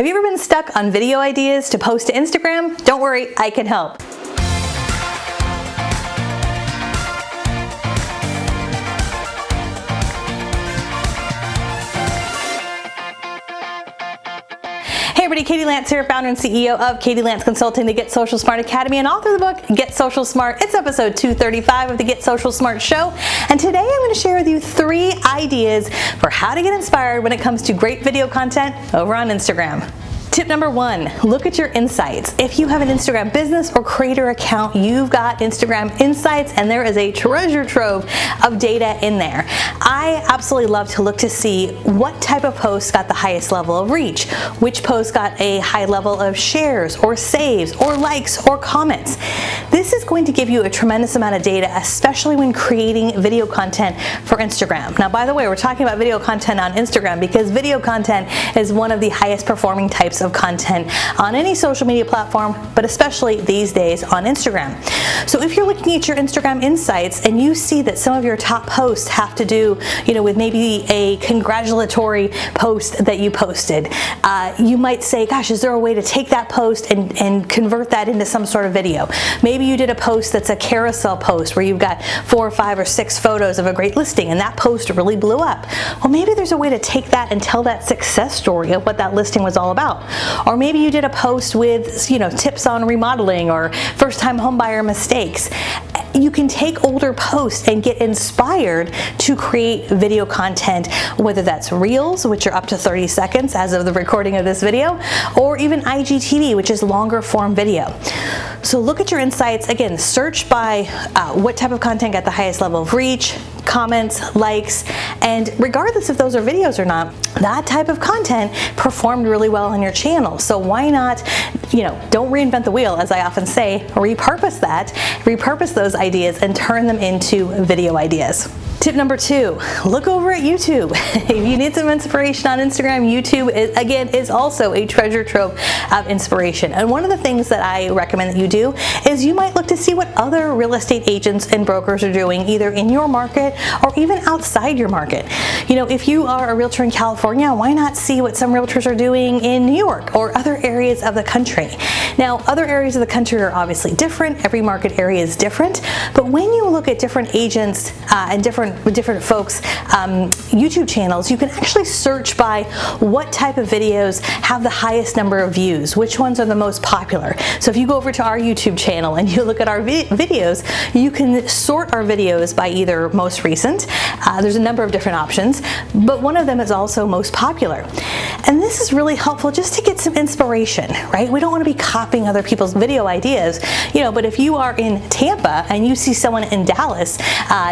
Have you ever been stuck on video ideas to post to Instagram? Don't worry, I can help. Hey everybody, Katie Lance here, founder and CEO of Katie Lance Consulting, the Get Social Smart Academy, and author of the book, Get Social Smart. It's episode 235 of the Get Social Smart show, and today I'm going to share with you 3 ideas for how to get inspired when it comes to great video content over on Instagram. Tip number 1, look at your insights. If you have an Instagram business or creator account, you've got Instagram insights, and there is a treasure trove of data in there. I absolutely love to look to see what type of posts got the highest level of reach, which posts got a high level of shares or saves or likes or comments. This is going to give you a tremendous amount of data, especially when creating video content for Instagram. Now, by the way, we're talking about video content on Instagram because video content is one of the highest performing types of content on any social media platform, but especially these days on Instagram. So if you're looking at your Instagram insights and you see that some of your top posts have to do, with maybe a congratulatory post that you posted, you might say, gosh, is there a way to take that post and convert that into some sort of video? Maybe you did a post that's a carousel post where you've got 4 or 5 or 6 photos of a great listing and that post really blew up. Well, maybe there's a way to take that and tell that success story of what that listing was all about. Or maybe you did a post with, tips on remodeling or first-time homebuyer mistakes. You can take older posts and get inspired to create video content, whether that's Reels, which are up to 30 seconds as of the recording of this video, or even IGTV, which is longer form video. So look at your insights. Again, search by what type of content got the highest level of reach, comments, likes, and regardless if those are videos or not, that type of content performed really well on your channel. So why not, don't reinvent the wheel, as I often say, repurpose those ideas and turn them into video ideas. Tip number 2, look over at YouTube. If you need some inspiration on Instagram, YouTube is also a treasure trove of inspiration. And one of the things that I recommend that you do is you might look to see what other real estate agents and brokers are doing, either in your market or even outside your market. If you are a realtor in California, why not see what some realtors are doing in New York or other areas of the country? Now, other areas of the country are obviously different. Every market area is different. But when you look at different agents and different folks' YouTube channels, you can actually search by what type of videos have the highest number of views, which ones are the most popular. So if you go over to our YouTube channel and you look at our videos, you can sort our videos by either most recent, there's a number of different options, but one of them is also most popular. And this is really helpful just to get some inspiration, right? We don't want to be copying other people's video ideas, but if you are in Tampa and you see someone in Dallas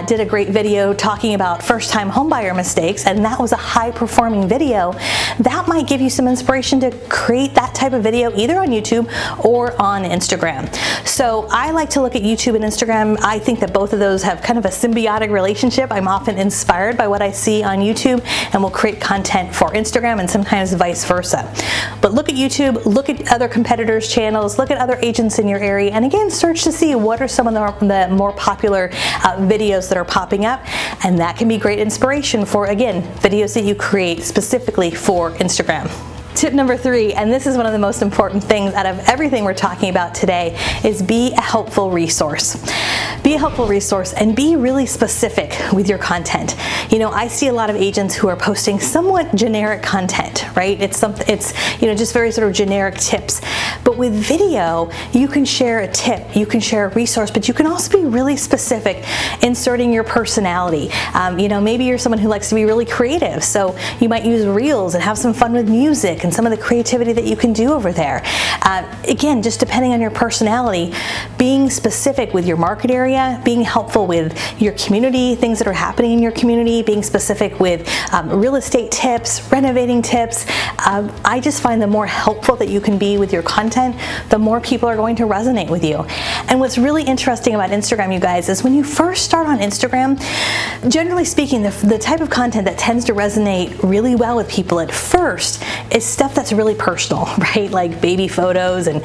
did a great video talking about first-time homebuyer mistakes, and that was a high-performing video, that might give you some inspiration to create that type of video either on YouTube or on Instagram. So I like to look at YouTube and Instagram. I think that both of those have kind of a symbiotic relationship. I'm often inspired by what I see on YouTube and will create content for Instagram, and sometimes vice versa. But look at YouTube, look at other competitors' channels, look at other agents in your area, and again, search to see what are some of the more popular videos that are popping up, and that can be great inspiration for, again, videos that you create specifically for Instagram. Tip number 3, and this is one of the most important things out of everything we're talking about today, is be a helpful resource. Be a helpful resource and be really specific with your content. I see a lot of agents who are posting somewhat generic content, right? It's just very sort of generic tips. But with video, you can share a tip, you can share a resource, but you can also be really specific, inserting your personality. Maybe you're someone who likes to be really creative, so you might use Reels and have some fun with music and some of the creativity that you can do over there. Again, just depending on your personality, being specific with your market area, being helpful with your community, things that are happening in your community, being specific with real estate tips, renovating tips. I just find the more helpful that you can be with your content, the more people are going to resonate with you. And what's really interesting about Instagram, you guys, is when you first start on Instagram, generally speaking, the type of content that tends to resonate really well with people at first is stuff that's really personal, right? Like baby photos and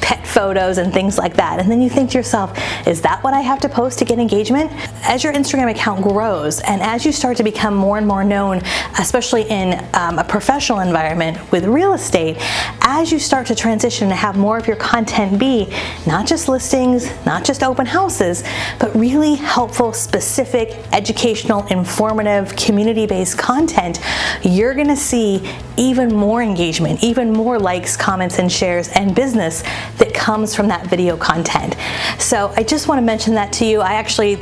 pet photos photos and things like that. And then you think to yourself, is that what I have to post to get engagement? As your Instagram account grows and as you start to become more and more known, especially in a professional environment with real estate, as you start to transition to have more of your content be not just listings, not just open houses, but really helpful, specific, educational, informative, community-based content, you're gonna see even more engagement, even more likes, comments, and shares, and business that comes from that video content. So I just want to mention that to you. I actually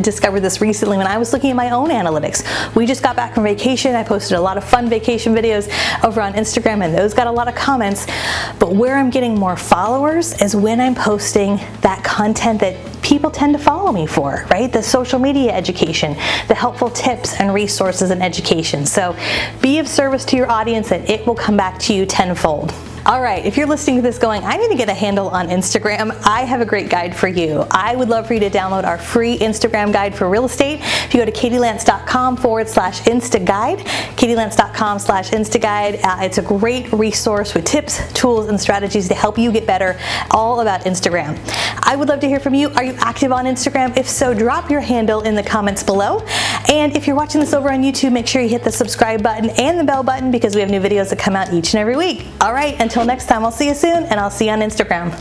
discovered this recently when I was looking at my own analytics. We just got back from vacation. I posted a lot of fun vacation videos over on Instagram, and those got a lot of comments. But where I'm getting more followers is when I'm posting that content that people tend to follow me for, right? The social media education, the helpful tips and resources and education. So be of service to your audience and it will come back to you tenfold. All right, if you're listening to this going, I need to get a handle on Instagram, I have a great guide for you. I would love for you to download our free Instagram guide for real estate. If you go to katielance.com/InstaGuide, katielance.com/InstaGuide, it's a great resource with tips, tools, and strategies to help you get better all about Instagram. I would love to hear from you. Are you active on Instagram? If so, drop your handle in the comments below. And if you're watching this over on YouTube, make sure you hit the subscribe button and the bell button because we have new videos that come out each and every week. All right, until next time, I'll see you soon, and I'll see you on Instagram.